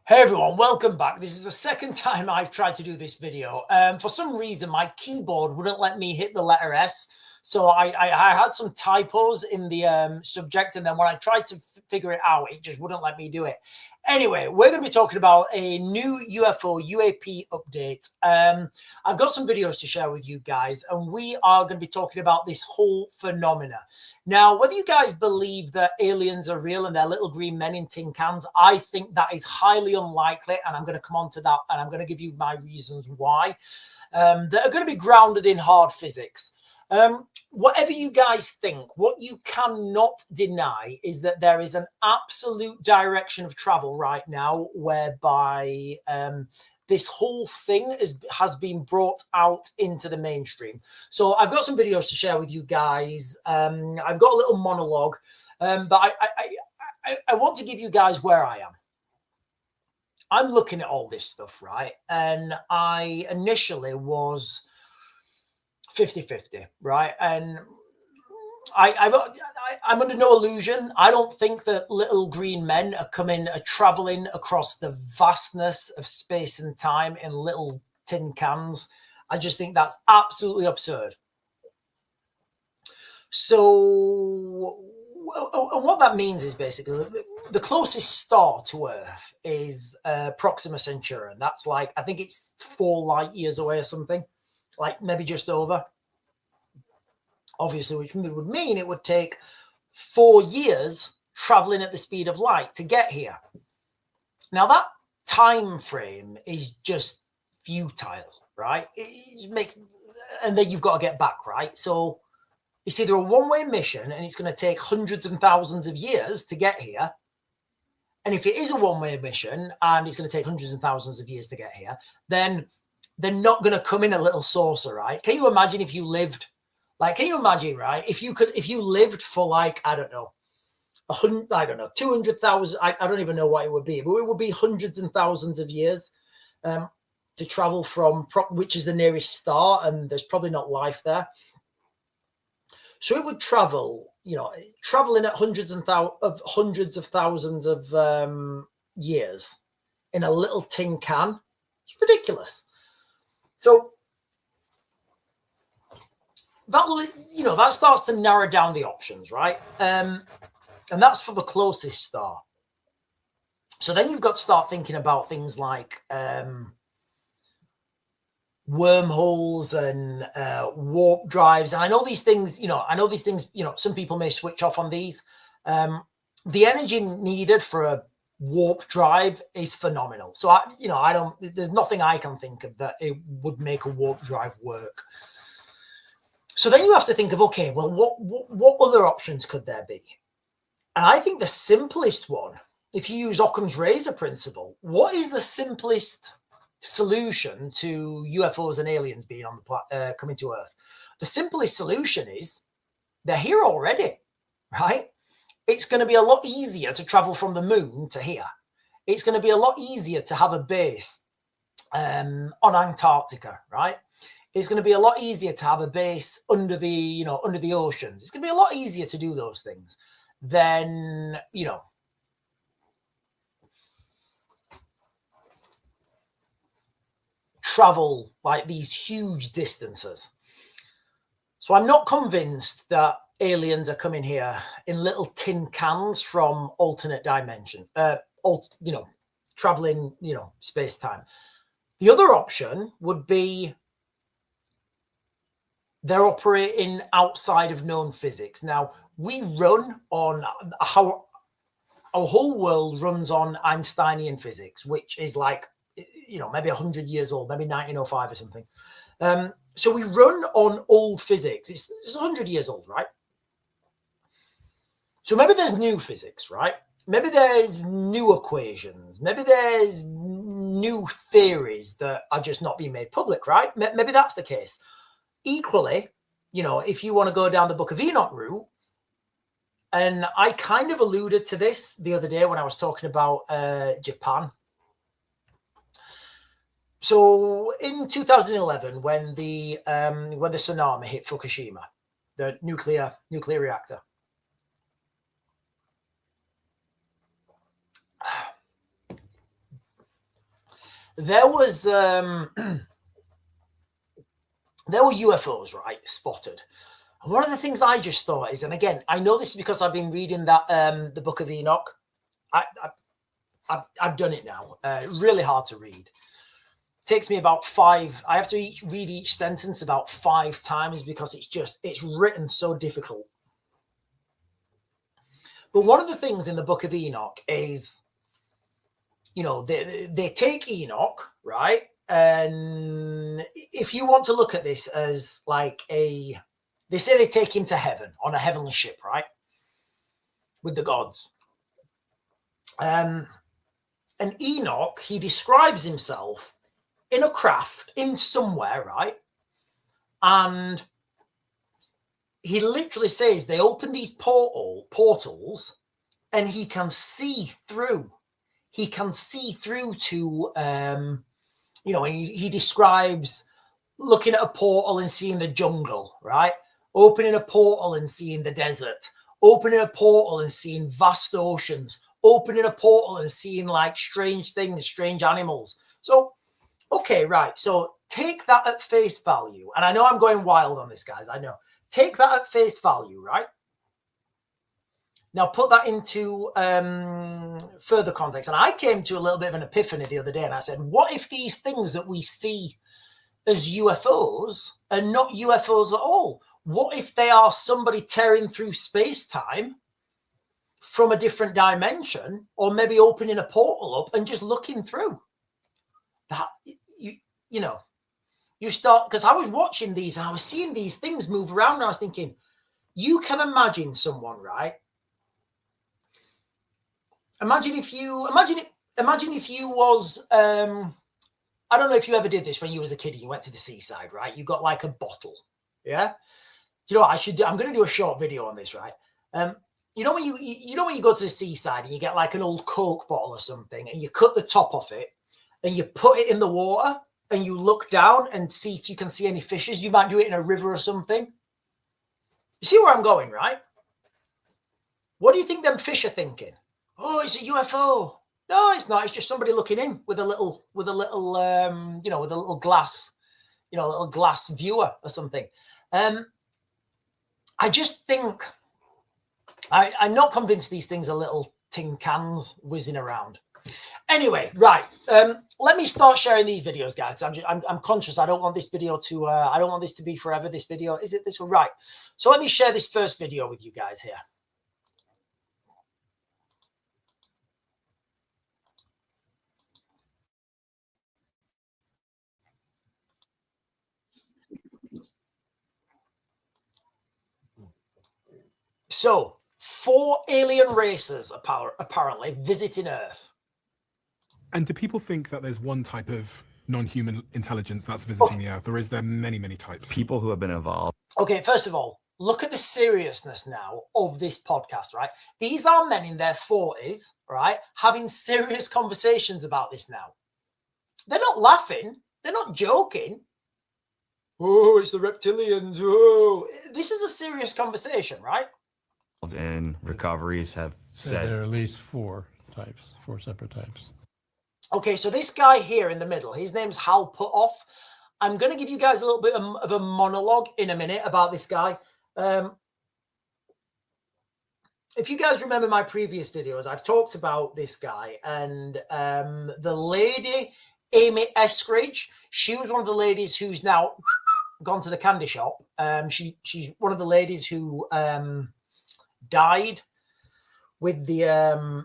Hey everyone, welcome back. This is the second time I've tried to do this video. For some reason, my keyboard wouldn't let me hit the letter S. So I had some typos in the subject, and then when I tried to figure it out, it just wouldn't let me do it. Anyway, we're going to be talking about a new UFO UAP update. I've got some videos to share with you guys, and we are going to be talking about this whole phenomena. Now, whether you guys believe that aliens are real and they're little green men in tin cans, I think that is highly unlikely, and I'm going to come on to that, and I'm going to give you my reasons why, that are going to be grounded in hard physics. Whatever you guys think, what you cannot deny is that there is an absolute direction of travel right now whereby this whole thing has been brought out into the mainstream. So I've got some videos to share with you guys. I've got a little monologue, but I want to give you guys where I am. I'm looking at all this stuff, right? And I initially was 50-50, right? And I'm under no illusion. I don't think that little green men are traveling across the vastness of space and time in little tin cans. I just think that's absolutely absurd. So what that means is basically the closest star to Earth is Proxima Centauri. That's like, I think it's 4 light years away or something, like maybe just over. Obviously, which would mean it would take 4 years traveling at the speed of light to get here. Now, that time frame is just futile, right? It makes, and then you've got to get back, right? So it's either a one-way mission and it's going to take hundreds and thousands of years to get here. And if it is a one-way mission and it's going to take hundreds and thousands of years to get here, then they're not going to come in a little saucer, right? Can you imagine if you lived, like, can you imagine, right? If you lived for like, I don't know, 200,000, I don't even know what it would be, but it would be hundreds and thousands of years to travel from, which is the nearest star, and there's probably not life there. So it would travel, traveling at hundreds of thousands of years in a little tin can. It's ridiculous. So that starts to narrow down the options, right? And that's for the closest star. So then you've got to start thinking about things like wormholes and warp drives. And I know these things, some people may switch off on these. The energy needed for a warp drive is phenomenal. So there's nothing I can think of that it would make a warp drive work. So then you have to think of, okay, well, what other options could there be? And I think the simplest one, if you use Occam's razor principle, what is the simplest solution to UFOs and aliens being on the coming to Earth? The simplest solution is they're here already, right? It's going to be a lot easier to travel from the moon to here. It's going to be a lot easier to have a base on Antarctica, right? It's going to be a lot easier to have a base under the oceans. It's going to be a lot easier to do those things than, travel like these huge distances. So I'm not convinced that aliens are coming here in little tin cans from alternate dimension, traveling, space-time. The other option would be they're operating outside of known physics. Now, we run on our whole world runs on Einsteinian physics, which is like, maybe 100 years old, maybe 1905 or something. So we run on old physics. It's 100 years old, right? So maybe there's new physics, right? Maybe there's new equations. Maybe there's new theories that are just not being made public, right? Maybe that's the case. Equally, if you want to go down the Book of Enoch route, and I kind of alluded to this the other day when I was talking about Japan. So in 2011, when the tsunami hit Fukushima, the nuclear reactor, there was there were UFOs, right, spotted. And one of the things I just thought is, and again, I know this is because I've been reading that the Book of Enoch. I've done it now. Really hard to read. It takes me about 5. I have to read each sentence about 5 times because it's written so difficult. But one of the things in the Book of Enoch is, you know, they take Enoch, right? And if you want to look at this as like they say they take him to heaven on a heavenly ship, right? With the gods. And Enoch, he describes himself in a craft, in somewhere, right? And he literally says they open these portals and he can see through. He can see through to, you know, he describes looking at a portal and seeing the jungle, right? Opening a portal and seeing the desert. Opening a portal and seeing vast oceans. Opening a portal and seeing like strange things, strange animals. So, okay, right. So take that at face value. And I know I'm going wild on this, guys. I know. Take that at face value, right? Now put that into further context. And I came to a little bit of an epiphany the other day, and I said, what if these things that we see as UFOs are not UFOs at all? What if they are somebody tearing through space-time from a different dimension, or maybe opening a portal up and just looking through? That, you know, you start, because I was watching these and I was seeing these things move around, and I was thinking, you can imagine someone, right? Imagine if you was, I don't know if you ever did this when you was a kid and you went to the seaside, right? You got like a bottle, yeah? Do you know what I'm going to do a short video on this, right? You know when you go to the seaside and you get like an old Coke bottle or something, and you cut the top off it and you put it in the water and you look down and see if you can see any fishes. You might do it in a river or something. You see where I'm going, right? What do you think them fish are thinking? Oh, it's a UFO. No, it's not. It's just somebody looking in with a little you know, with a little glass, you know, a little glass viewer or something. I just think I'm not convinced these things are little tin cans whizzing around. Anyway, right. Let me start sharing these videos, guys. I'm conscious. I don't want this video to. I don't want this to be forever. This video, is it this one? Right. So let me share this first video with you guys here. So, 4 alien races apparently visiting Earth. And do people think that there's one type of non-human intelligence that's visiting the Earth, or is there many, many types? People who have been evolved. Okay, first of all, look at the seriousness now of this podcast, right? These are men in their 40s, right, having serious conversations about this now. They're not laughing. They're not joking. Oh, it's the reptilians. Oh, this is a serious conversation, right? In Recoveries have said there are at least 4 separate types. Okay, so this guy here in the middle, his name's Hal Putoff. I'm going to give you guys a little bit of a monologue in a minute about this guy. If you guys remember my previous videos, I've talked about this guy, and the lady, Amy Eskridge, she was one of the ladies who's now gone to the candy shop. She's one of the ladies who died with the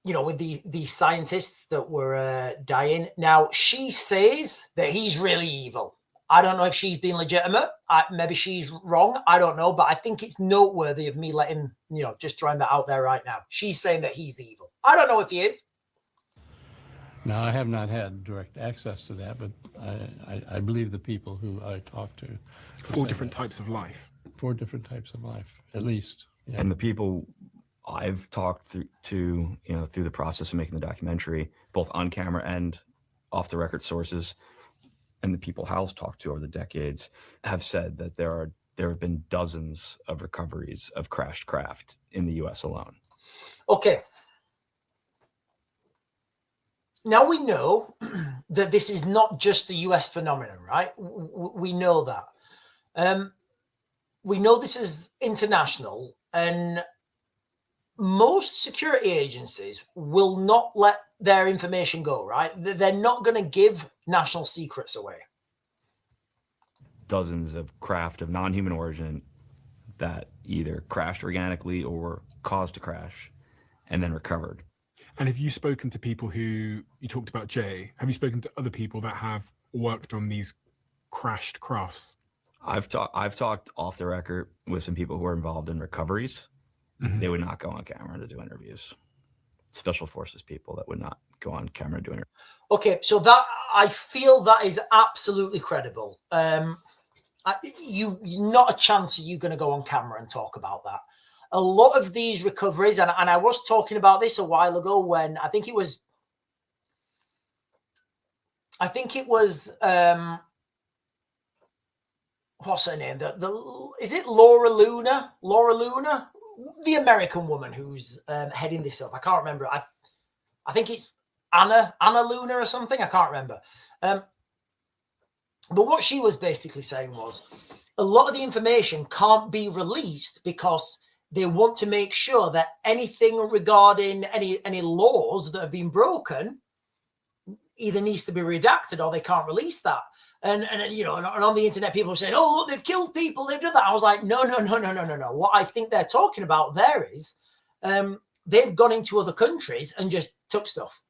you know, with these scientists that were dying. Now, she says that he's really evil. I don't know if she's being legitimate. Maybe she's wrong. I don't know. But I think it's noteworthy of me letting, you know, just throwing that out there right now. She's saying that he's evil. I don't know if he is. Now, I have not had direct access to that, but I believe the people who I talked to. 4 different types of life. 4 different types of life, at least. Yeah. And the people I've talked to, you know, through the process of making the documentary, both on camera and off the record sources, and the people Hal's talked to over the decades, have said that there have been dozens of recoveries of crashed craft in the U.S. alone. Okay. Now we know that this is not just a US phenomenon, right? We know that. We know this is international, and most security agencies will not let their information go, right? They're not going to give national secrets away. Dozens of craft of non-human origin that either crashed organically or caused to crash and then recovered. And have you spoken to people who, you talked about Jay, have you spoken to other people that have worked on these crashed crafts? I've talked off the record with some people who are involved in recoveries. Mhm. They would not go on camera to do interviews. Special forces people that would not go on camera to do interviews. Okay, so that, I feel that is absolutely credible. Not a chance are you going to go on camera and talk about that. A lot of these recoveries, and I was talking about this a while ago when I think it was what's her name? Is it Laura Luna? Laura Luna, the American woman who's heading this up. I can't remember. I think it's Anna Luna or something. I can't remember. But what she was basically saying was a lot of the information can't be released because they want to make sure that anything regarding any laws that have been broken either needs to be redacted or they can't release that. And on the internet, people are saying, "Oh, look, they've killed people, they've done that." I was like, no. What I think they're talking about there is they've gone into other countries and just took stuff.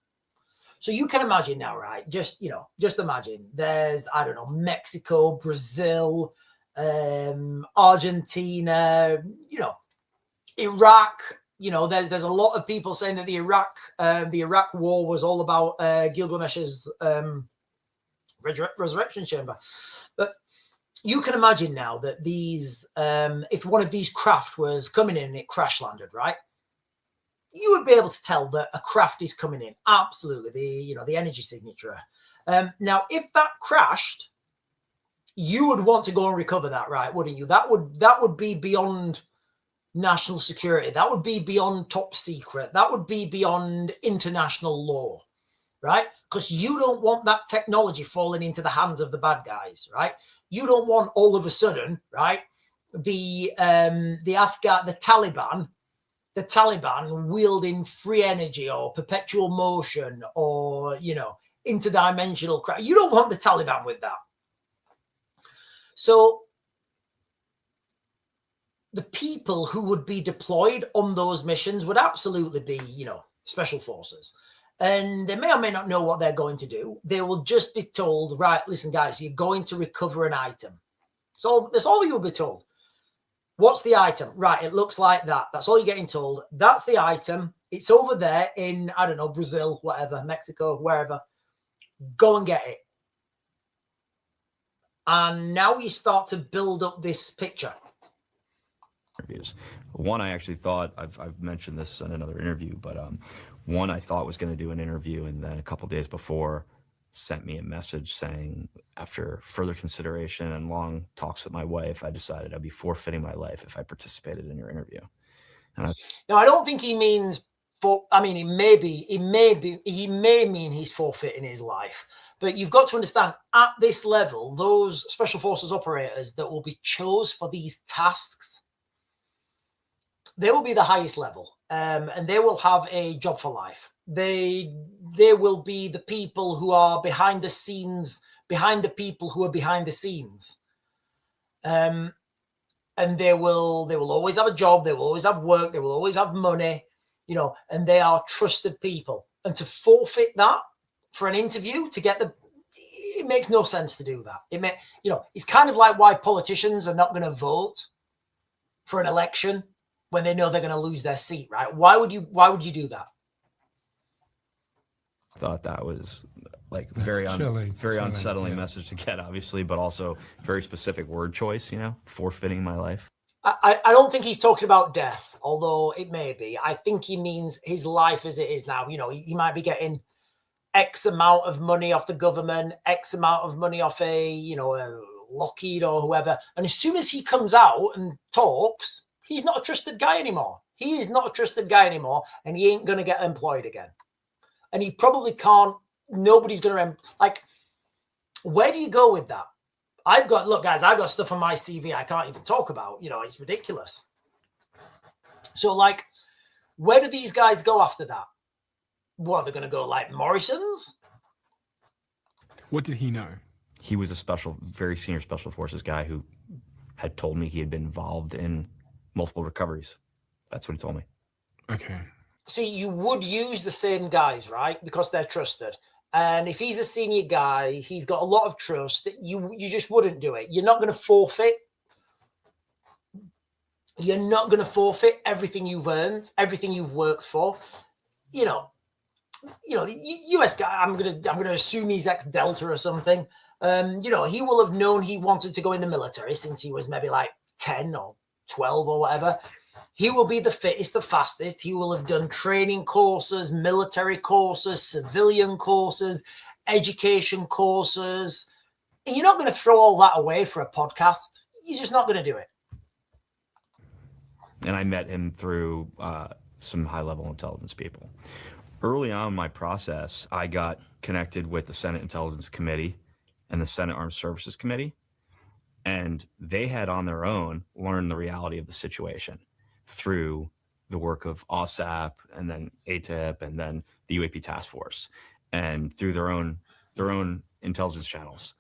So you can imagine now, right? Just imagine there's, I don't know, Mexico, Brazil, Argentina, Iraq. There's a lot of people saying that the Iraq war was all about Gilgamesh's resurrection chamber. But you can imagine now that these, if one of these craft was coming in and it crash landed, right? You would be able to tell that a craft is coming in. Absolutely. The energy signature. Now, if that crashed, you would want to go and recover that, right? Wouldn't you? That would be beyond national security. That would be beyond top secret. That would be beyond international law, right? Because you don't want that technology falling into the hands of the bad guys, right? You don't want all of a sudden, right, the Taliban wielding free energy or perpetual motion or, interdimensional crap. You don't want the Taliban with that. So the people who would be deployed on those missions would absolutely be, special forces. And they may or may not know what they're going to do. They will just be told, right, listen, guys, you're going to recover an item. So that's all you'll be told. What's the item? Right, it looks like that. That's all you're getting told. That's the item. It's over there in, I don't know, Brazil, whatever, Mexico, wherever. Go and get it. And now you start to build up this picture. Interviews. One, I actually thought, I've mentioned this in another interview, but one I thought was going to do an interview, and then a couple days before sent me a message saying, after further consideration and long talks with my wife, I decided I'd be forfeiting my life if I participated in your interview. And now, I don't think he means he may mean he's forfeiting his life, but you've got to understand at this level, those special forces operators that will be chose for these tasks, they will be the highest level, and they will have a job for life. They will be the people who are behind the scenes, behind the people who are behind the scenes. And they will always have a job. They will always have work. They will always have money, and they are trusted people. And to forfeit that for an interview to get it makes no sense to do that. It's kind of like why politicians are not going to vote for an election when they know they're going to lose their seat, right? Why would you do that? thought that was like very unsettling message to get, obviously, but also very specific word choice, forfeiting my life. I don't think he's talking about death, although it may be. I think he means his life as it is now. He might be getting X amount of money off the government, X amount of money off a Lockheed or whoever. And as soon as he comes out and talks, he's not a trusted guy anymore. He is not a trusted guy anymore, and he ain't going to get employed again. And he probably can't nobody's going to, like, where do you go with that? Look, guys, I've got stuff on my CV I can't even talk about. You know, it's ridiculous. So, like, where do these guys go after that? What, they're going to go like Morrison's? What did he know? He was a very senior special forces guy who had told me he had been involved in multiple recoveries. That's what he told me. Okay. See, you would use the same guys, right? Because they're trusted. And if he's a senior guy, he's got a lot of trust. You just wouldn't do it. You're not going to forfeit. You're not going to forfeit everything you've earned, everything you've worked for. You know, the US guy, I'm gonna assume he's ex-Delta or something. You know, he will have known he wanted to go in the military since he was maybe like 10 or 12 or whatever. He will be the fittest, the fastest. He will have done training courses, military courses, civilian courses, education courses. And you're not going to throw all that away for a podcast. You're just not going to do it. And I met him through some high-level intelligence people. Early on in my process, I got connected with the Senate Intelligence Committee and the Senate Armed Services Committee, and they had on their own learned the reality of the situation through the work of OSAP and then ATIP and then the UAP task force and through their own intelligence channels.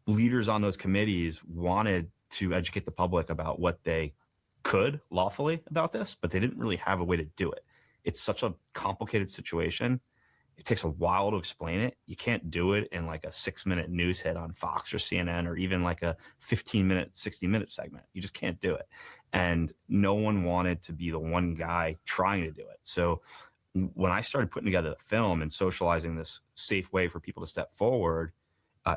Leaders on those committees wanted to educate the public about what they could lawfully about this, but they didn't really have a way to do it. It's such a complicated situation. It takes a while to explain it. You can't do it in like a 6-minute news hit on Fox or CNN or even like a 15-minute, 60-minute segment. You just can't do it. And no one wanted to be the one guy trying to do it. So when I started putting together the film and socializing this safe way for people to step forward,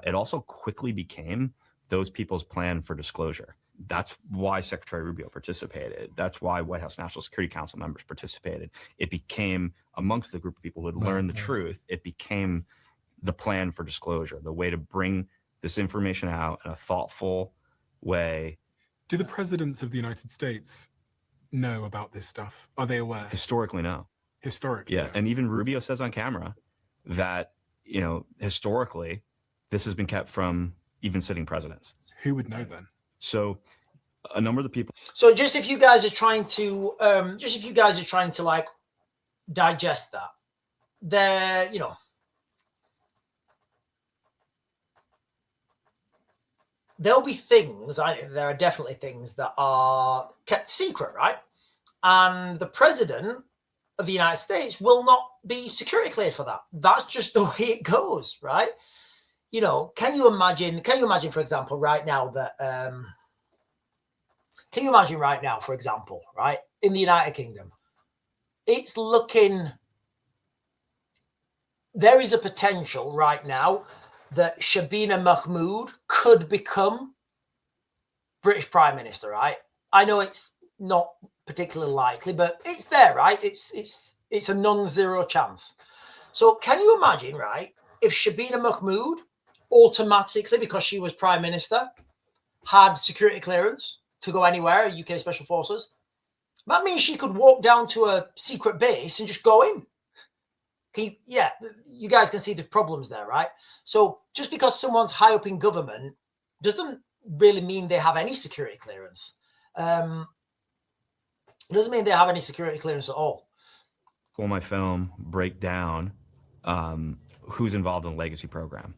it also quickly became those people's plan for disclosure. That's why Secretary Rubio participated. That's why White House National Security Council members participated. It became, amongst the group of people who had learned the truth, it became the plan for disclosure, the way to bring this information out in a thoughtful way. Do the presidents of the United States know about this stuff? Are they aware? Historically, no. Historically? Yeah, no. and even Rubio says on camera that, you know, historically, this has been kept from even sitting presidents. Who would know then? So a number of the people. So just if you guys are trying to, like digest that, there, you know, there'll be things, there are definitely things that are kept secret, right? And the president of the United States will not be security cleared for that. That's just the way it goes, right? You know, can you imagine, for example, right now that, right, in the United Kingdom, it's looking, there is a potential right now that Shabina Mahmood could become British Prime Minister, right? I know it's not particularly likely, but it's there, right? It's a non-zero chance. So can you imagine, right, if Shabina Mahmood automatically, because she was Prime Minister, had security clearance to go anywhere, UK Special Forces, that means she could walk down to a secret base and just go in. Yeah, you guys can see the problems there, right? So just because someone's high up in government doesn't really mean they have any security clearance. It doesn't mean they have any security clearance at all. For my film, break down who's involved in the legacy program.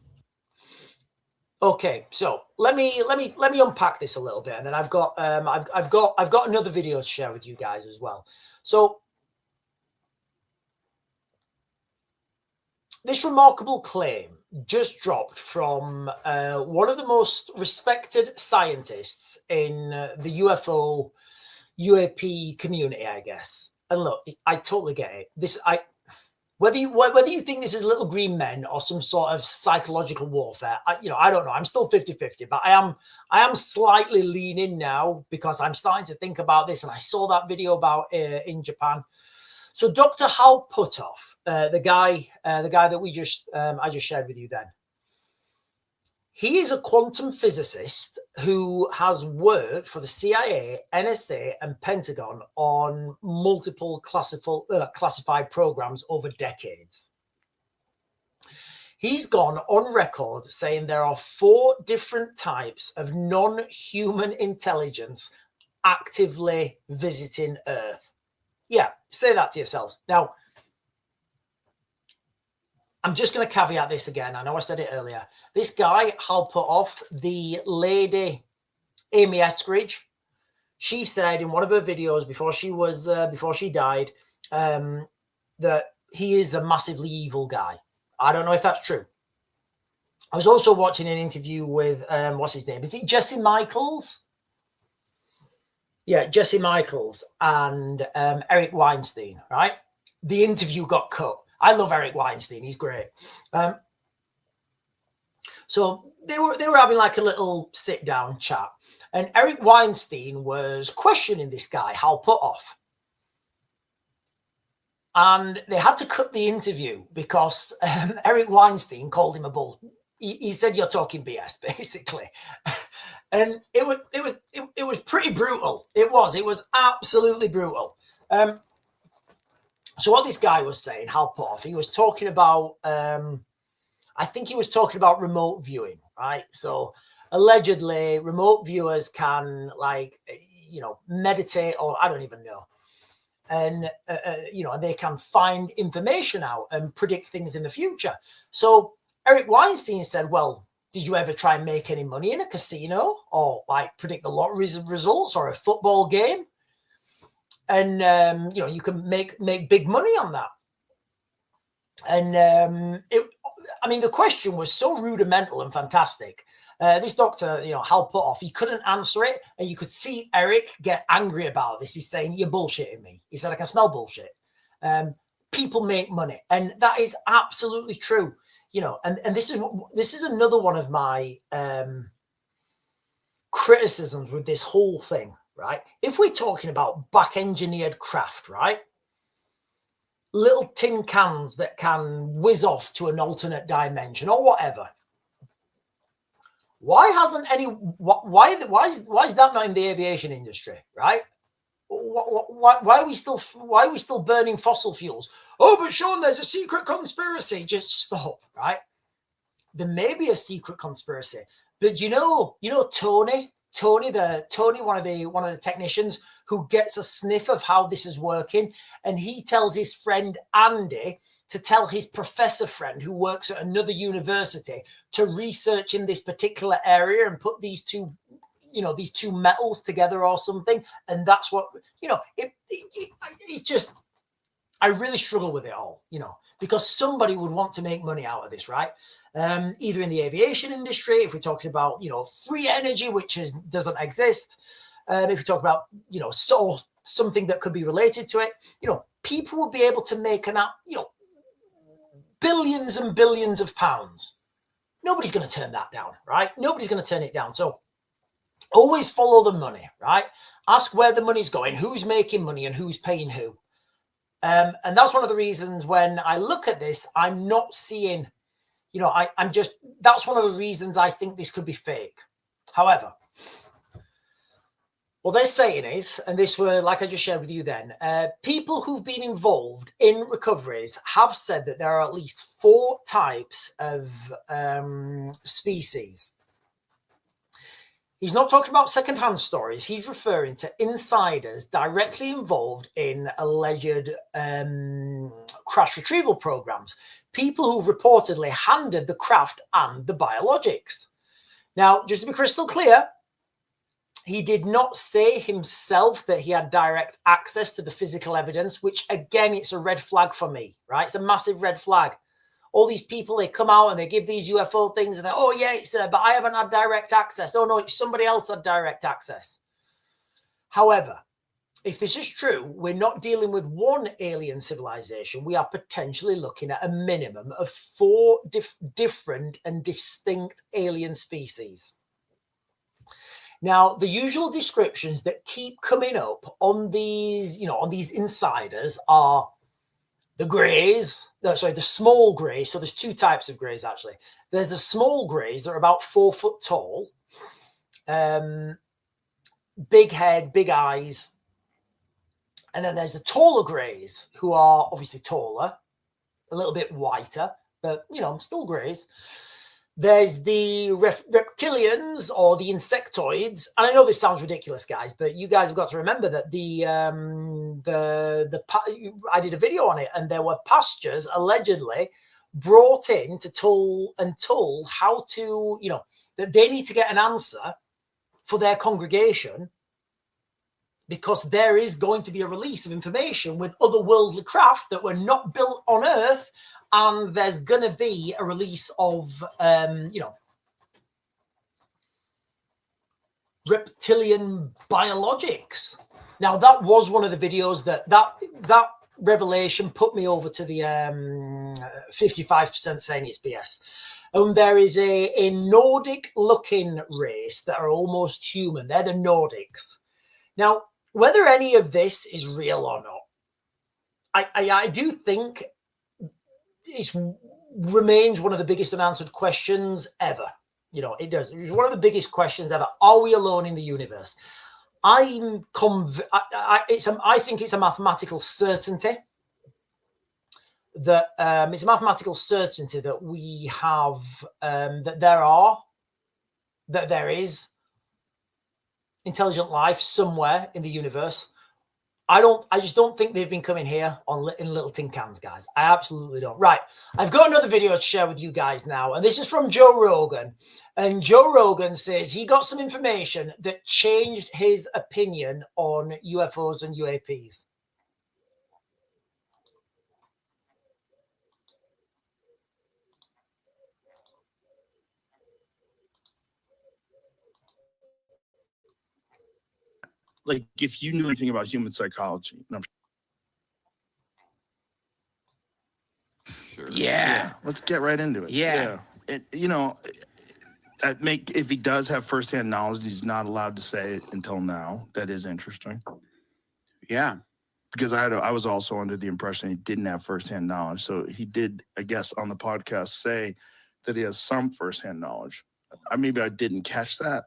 Okay, so let me unpack this a little bit, and then I've got another video to share with you guys as well. So this remarkable claim just dropped from one of the most respected scientists in the UFO UAP community, I guess. And look, I totally get it. Whether you think this is little green men or some sort of psychological warfare, I don't know. I'm still 50-50, but I am slightly leaning now because I'm starting to think about this. And I saw that video about in Japan. So Dr. Hal Puthoff, the guy that I just shared with you then, he is a quantum physicist who has worked for the CIA, NSA, and Pentagon on multiple classified programs over decades. He's gone on record saying there are 4 different types of non-human intelligence actively visiting Earth. Yeah, say that to yourselves. Now, I'm just going to caveat this again. I know I said it earlier. This guy, Hal Puthoff, the lady Amy Eskridge, she said in one of her videos before she died, that he is a massively evil guy. I don't know if that's true. I was also watching an interview with what's his name? Is it Jesse Michaels? Yeah, Jesse Michaels and Eric Weinstein, right? The interview got cut. I love Eric Weinstein. He's great. So they were having like a little sit down chat, and Eric Weinstein was questioning this guy, Hal Puthoff. And they had to cut the interview because Eric Weinstein called him a bull. He said, "You're talking BS," basically. And it was pretty brutal. It was absolutely brutal. So what this guy was saying, Hal Puthoff, he was talking about, I think he was talking about remote viewing, right? So allegedly remote viewers can meditate, or I don't even know. And, they can find information out and predict things in the future. So Eric Weinstein said, well, did you ever try and make any money in a casino or like predict the lottery results or a football game? And, you can make big money on that. And the question was so rudimental and fantastic. This doctor, Hal Puthoff, he couldn't answer it. And you could see Eric get angry about this. He's saying, "You're bullshitting me." He said, "I can smell bullshit." People make money. And that is absolutely true. And this is another one of my criticisms with this whole thing. Right? If we're talking about back-engineered craft, right? Little tin cans that can whiz off to an alternate dimension or whatever. Why is that not in the aviation industry, right? Why are we still burning fossil fuels? Oh, but Sean, there's a secret conspiracy. Just stop, right? There may be a secret conspiracy, but Tony, one of the technicians who gets a sniff of how this is working, and he tells his friend Andy to tell his professor friend who works at another university to research in this particular area and put these two metals together or something. And that's what, it's just, I really struggle with it all, because somebody would want to make money out of this, right? Either in the aviation industry, if we're talking about, free energy, which doesn't exist. If we talk about, something that could be related to it, people will be able to make billions and billions of pounds. Nobody's going to turn that down, right? Nobody's going to turn it down. So always follow the money, right? Ask where the money's going, who's making money and who's paying who. And that's one of the reasons when I look at this, I'm not seeing, that's one of the reasons I think this could be fake. However, what they're saying is, and this were, like I just shared with you then, people who've been involved in recoveries have said that there are at least 4 types of species. He's not talking about secondhand stories. He's referring to insiders directly involved in alleged crash retrieval programs. People who've reportedly handled the craft and the biologics. Now, just to be crystal clear, he did not say himself that he had direct access to the physical evidence, which again, it's a red flag for me, right? It's a massive red flag. All these people, they come out and they give these UFO things and they're, oh yeah, it's but I haven't had direct access. Oh no, it's somebody else had direct access. However, if this is true, we're not dealing with one alien civilization. We are potentially looking at a minimum of 4 different and distinct alien species. Now, the usual descriptions that keep coming up on these, on these insiders are the greys, the small greys. So there's 2 types of greys, actually. There's the small greys that are about 4 foot tall, big head, big eyes. And then there's the taller greys who are obviously taller, a little bit whiter, but, you know, still greys. There's the reptilians or the insectoids. And I know this sounds ridiculous, guys, but you guys have got to remember that I did a video on it, and there were pastors allegedly brought in to told how to, you know, that they need to get an answer for their congregation, because there is going to be a release of information with otherworldly craft that were not built on Earth, and there's going to be a release of, you know, reptilian biologics. Now, that was one of the videos that revelation put me over to the 55% saying it's BS. And there is a Nordic-looking race that are almost human. They're the Nordics. Now, whether any of this is real or not, I do think it remains one of the biggest unanswered questions ever. You know, it does. It's one of the biggest questions ever. Are we alone in the universe? I think it's a mathematical certainty that we have, that there is intelligent life somewhere in the universe. I just don't think they've been coming here in little tin cans, guys. I absolutely don't. Right. I've got another video to share with you guys now. And this is from Joe Rogan. And Joe Rogan says he got some information that changed his opinion on UFOs and UAPs. Like, if you knew anything about human psychology. Sure. Yeah. Let's get right into it. Yeah. And, you know, if he does have firsthand knowledge, he's not allowed to say it until now. That is interesting. Yeah. Because I was also under the impression he didn't have firsthand knowledge. So he did, I guess, on the podcast say that he has some firsthand knowledge. Maybe I didn't catch that.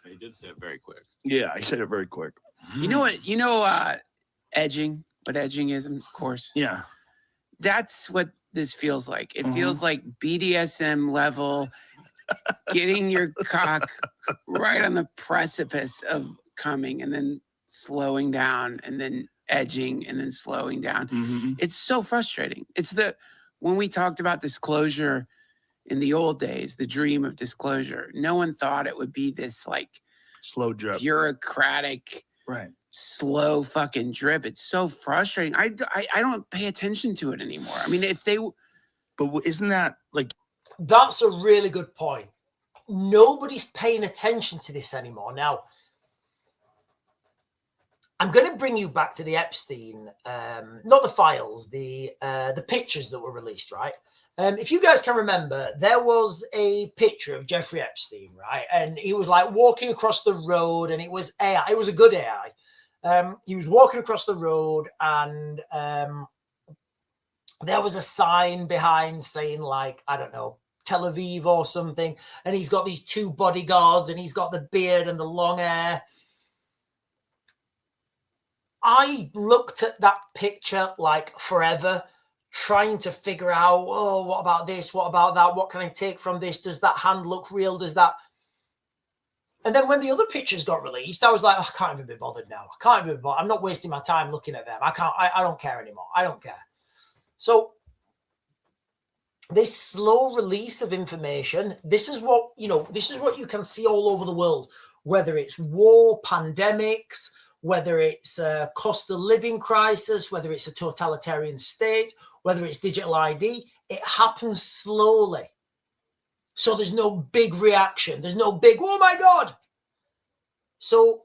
He did say it very quick. Yeah, he said it very quick. You know what? You know edging, what edging is, of course. Yeah. That's what this feels like. It feels like BDSM level, getting your cock right on the precipice of coming and then slowing down and then edging and then slowing down. It's so frustrating. It's when we talked about disclosure in the old days, the dream of disclosure, no one thought it would be this like slow drip, bureaucratic, right? Slow fucking drip. It's so frustrating. I don't pay attention to it anymore. I mean, but isn't that like? That's a really good point. Nobody's paying attention to this anymore. Now, I'm going to bring you back to the Epstein, not the files, the pictures that were released, right? If you guys can remember, there was a picture of Jeffrey Epstein, right? And he was like walking across the road, and it was AI. It was a good AI. He was walking across the road, and there was a sign behind saying, like, I don't know, Tel Aviv or something. And he's got these two bodyguards, and he's got the beard and the long hair. I looked at that picture like forever, trying to figure out, oh, what about this? What about that? What can I take from this? Does that hand look real? Does that? And then when the other pictures got released, I was like, oh, I can't even be bothered now. I can't even be bothered. I'm not wasting my time looking at them. I don't care anymore. I don't care. So this slow release of information, this is what you can see all over the world, whether it's war, pandemics, whether it's a cost of living crisis, whether it's a totalitarian state, whether it's digital ID, it happens slowly. So there's no big reaction. There's no big, oh my God. So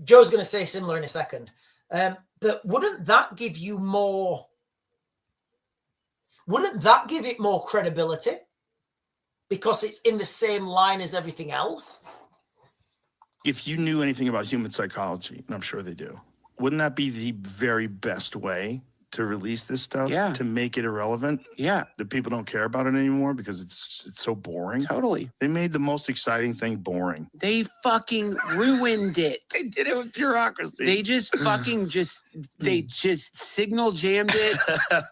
Joe's going to say similar in a second. But wouldn't that give it more credibility? Because it's in the same line as everything else? If you knew anything about human psychology, and I'm sure they do, wouldn't that be the very best way to release this stuff Yeah. to make it irrelevant. Yeah, That people don't care about it anymore because it's so boring. totally. They made the most exciting thing boring. They fucking ruined it. They did it with bureaucracy. They just fucking they just signal jammed it.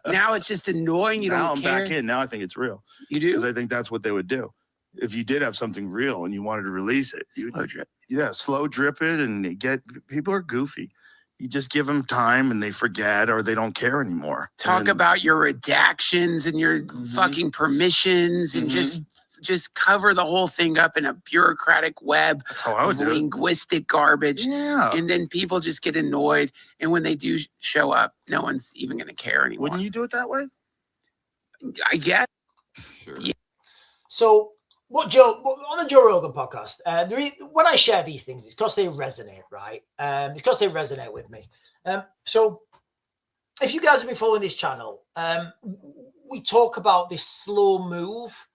Now it's just annoying. You now don't I'm care. back in. Now I think it's real You because do? I think that's what they would do. If you did have something real and you wanted to release it, you Slow drip. slow drip it and people are goofy. You just give them time and they forget or they don't care anymore. Talk And about your redactions and your fucking permissions and just cover the whole thing up in a bureaucratic web that's how I would of do it. linguistic garbage. Yeah. And then people just get annoyed. And when they do show up, no one's even going to care anymore. Wouldn't you do it that way? I guess. Sure. Yeah. So on the Joe Rogan podcast, when I share these things, it's because they resonate, right? It's because they resonate with me. So if you guys have been following this channel, we talk about this slow move.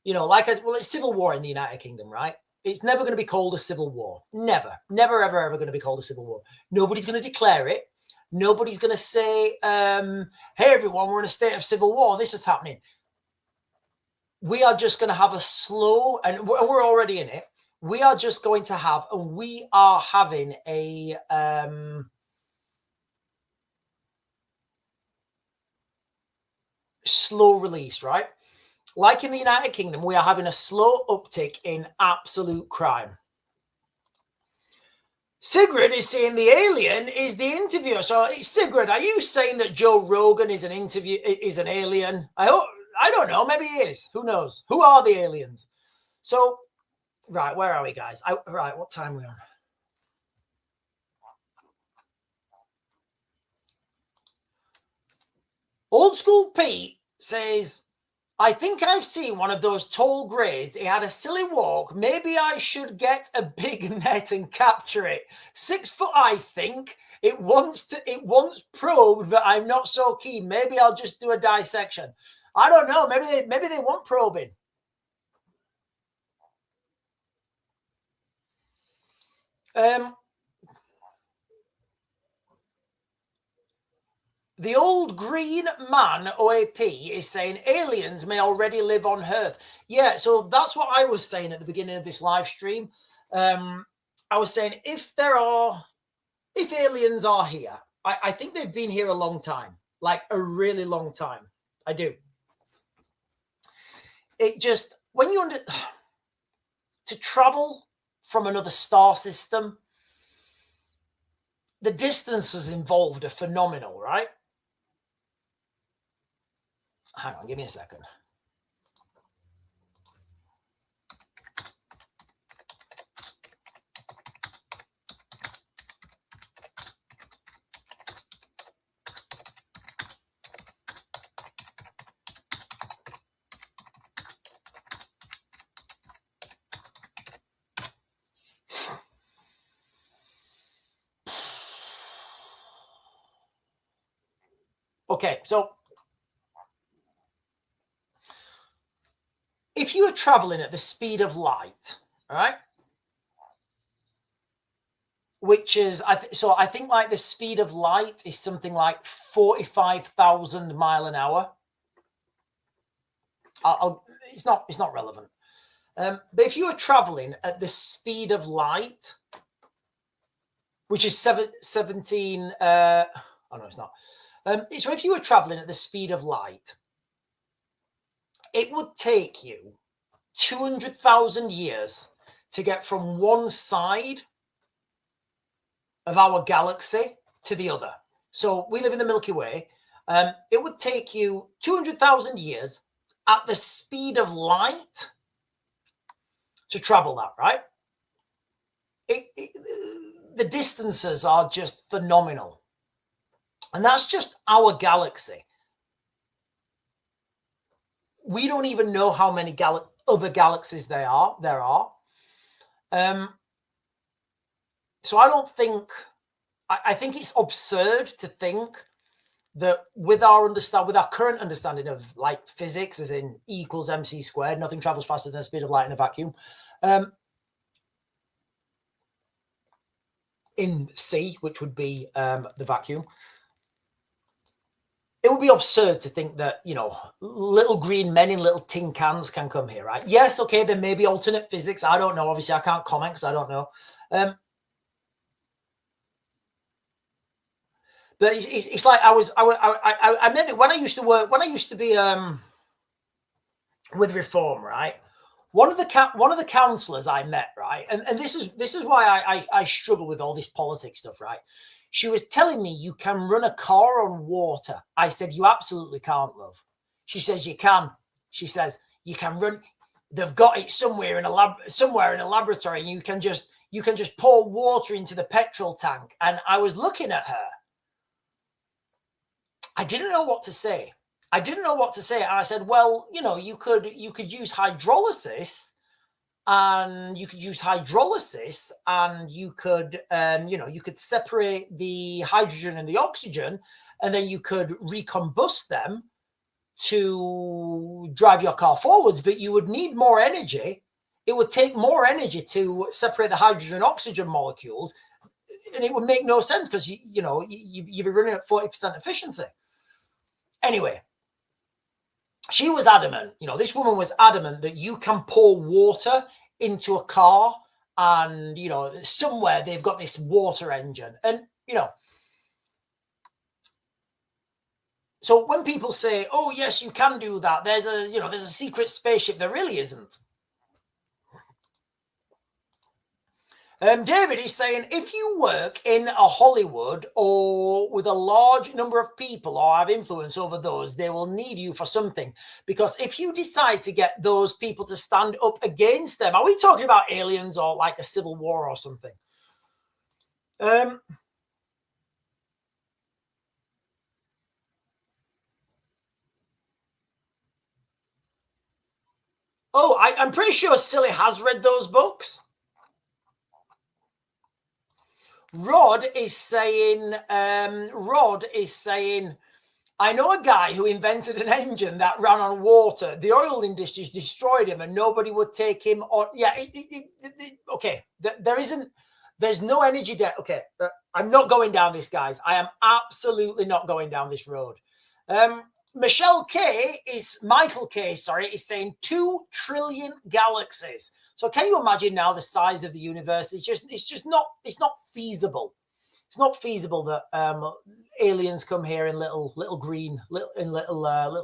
You know, it's civil war in the United Kingdom, right? It's never going to be called a civil war. Never, ever going to be called a civil war. Nobody's going to declare it. Nobody's going to say, hey, everyone, we're in a state of civil war. This is happening. We are just going to have a slow, and we're already in it. We are just going to have, and we are having a slow release, right? Like in the United Kingdom, we are having a slow uptick in absolute crime. Sigrid is saying the alien is the interviewer. So, Sigrid, are you saying that Joe Rogan is an alien? I don't know. Maybe he is. Who knows? Who are the aliens? So, right, where are we, guys? Right, what time are we on? Old School Pete says, I think I've seen one of those tall greys. He had a silly walk. Maybe I should get a big net and capture it. 6 foot, I think. It wants probed, but I'm not so keen. Maybe I'll just do a dissection. I don't know. Maybe they want probing. The old green man OAP is saying aliens may already live on Earth. Yeah, so that's what I was saying at the beginning of this live stream. I was saying if aliens are here, I think they've been here a long time, like a really long time. I do. It just, when you to travel from another star system, the distances involved are phenomenal, right? Hang on, give me a second. Okay, so if you are traveling at the speed of light, all right, which is, I think like the speed of light is something like 45,000 miles an hour. It's not relevant. But if you are traveling at the speed of light, which is 17, oh no, it's not. So if you were traveling at the speed of light, it would take you 200,000 years to get from one side of our galaxy to the other. So we live in the Milky Way. It would take you 200,000 years at the speed of light to travel that, right? The distances are just phenomenal. And that's just our galaxy. We don't even know how many other galaxies there are. So I don't think, I think it's absurd to think that with our current understanding of like physics, as in E equals mc squared, nothing travels faster than the speed of light in a vacuum. In C, which would be the vacuum. it would be absurd to think that, you know, little green men in little tin cans can come here, right? Yes, okay, there may be alternate physics. I don't know. Obviously, I can't comment because I don't know. But it's like I meant it when I used to work, when I used to be with Reform, right? One of the counselors I met, right, and this is why I struggle with all this politics stuff, right? She was telling me you can run a car on water. I said, you absolutely can't, love. She says you can. She says you can run. They've got it somewhere in a laboratory, and you can just pour water into the petrol tank. And I was looking at her. I didn't know what to say. And I said, well, you know, you could use hydrolysis, and you could you could separate the hydrogen and the oxygen, and then you could recombust them to drive your car forwards, but you would need more energy. It would take more energy to separate the hydrogen and oxygen molecules, and it would make no sense because you'd be running at 40% efficiency. Anyway, she was adamant, this woman was adamant that you can pour water into a car, and, somewhere they've got this water engine. And, so when people say, oh, yes, you can do that, there's a secret spaceship, there really isn't. David is saying, if you work in a Hollywood or with a large number of people or have influence over those, they will need you for something. Because if you decide to get those people to stand up against them, are we talking about aliens or like a civil war or something? I'm pretty sure Silly has read those books. Rod is saying, I know a guy who invented an engine that ran on water. The oil industry destroyed him and nobody would take him on. Yeah, okay. There's no energy debt. Okay, I'm not going down this, guys. I am absolutely not going down this road. Michael K is saying 2 trillion galaxies. So can you imagine now the size of the universe? It's not feasible. It's not feasible that aliens come here in little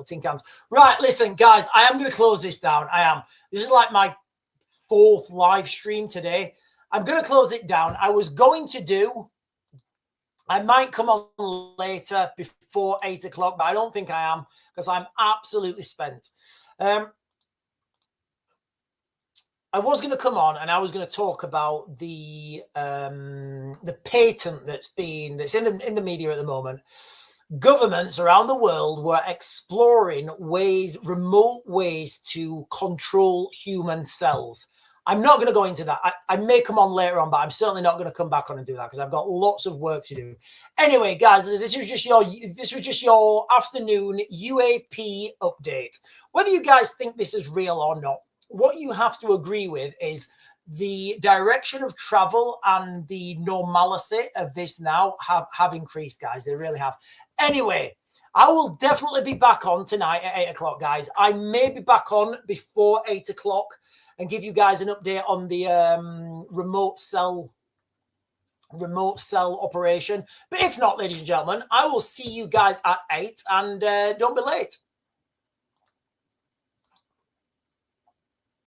tin cans. Right, listen, guys, I am going to close this down. This is like my 4th live stream today. I'm going to close it down. I might come on later before 8 o'clock, but I don't think I am because I'm absolutely spent. I was going to come on and I was going to talk about the patent that's in the media at the moment. Governments around the world were exploring remote ways to control human cells. I'm not going to go into that. I may come on later on, but I'm certainly not going to come back on and do that because I've got lots of work to do. Anyway, guys, this was just your afternoon UAP update. Whether you guys think this is real or not, what you have to agree with is the direction of travel and the normalcy of this now have increased, guys. They really have. Anyway, I will definitely be back on tonight at 8 o'clock, guys. I may be back on before 8 o'clock and give you guys an update on the remote cell operation. But if not, ladies and gentlemen, I will see you guys at 8, and don't be late.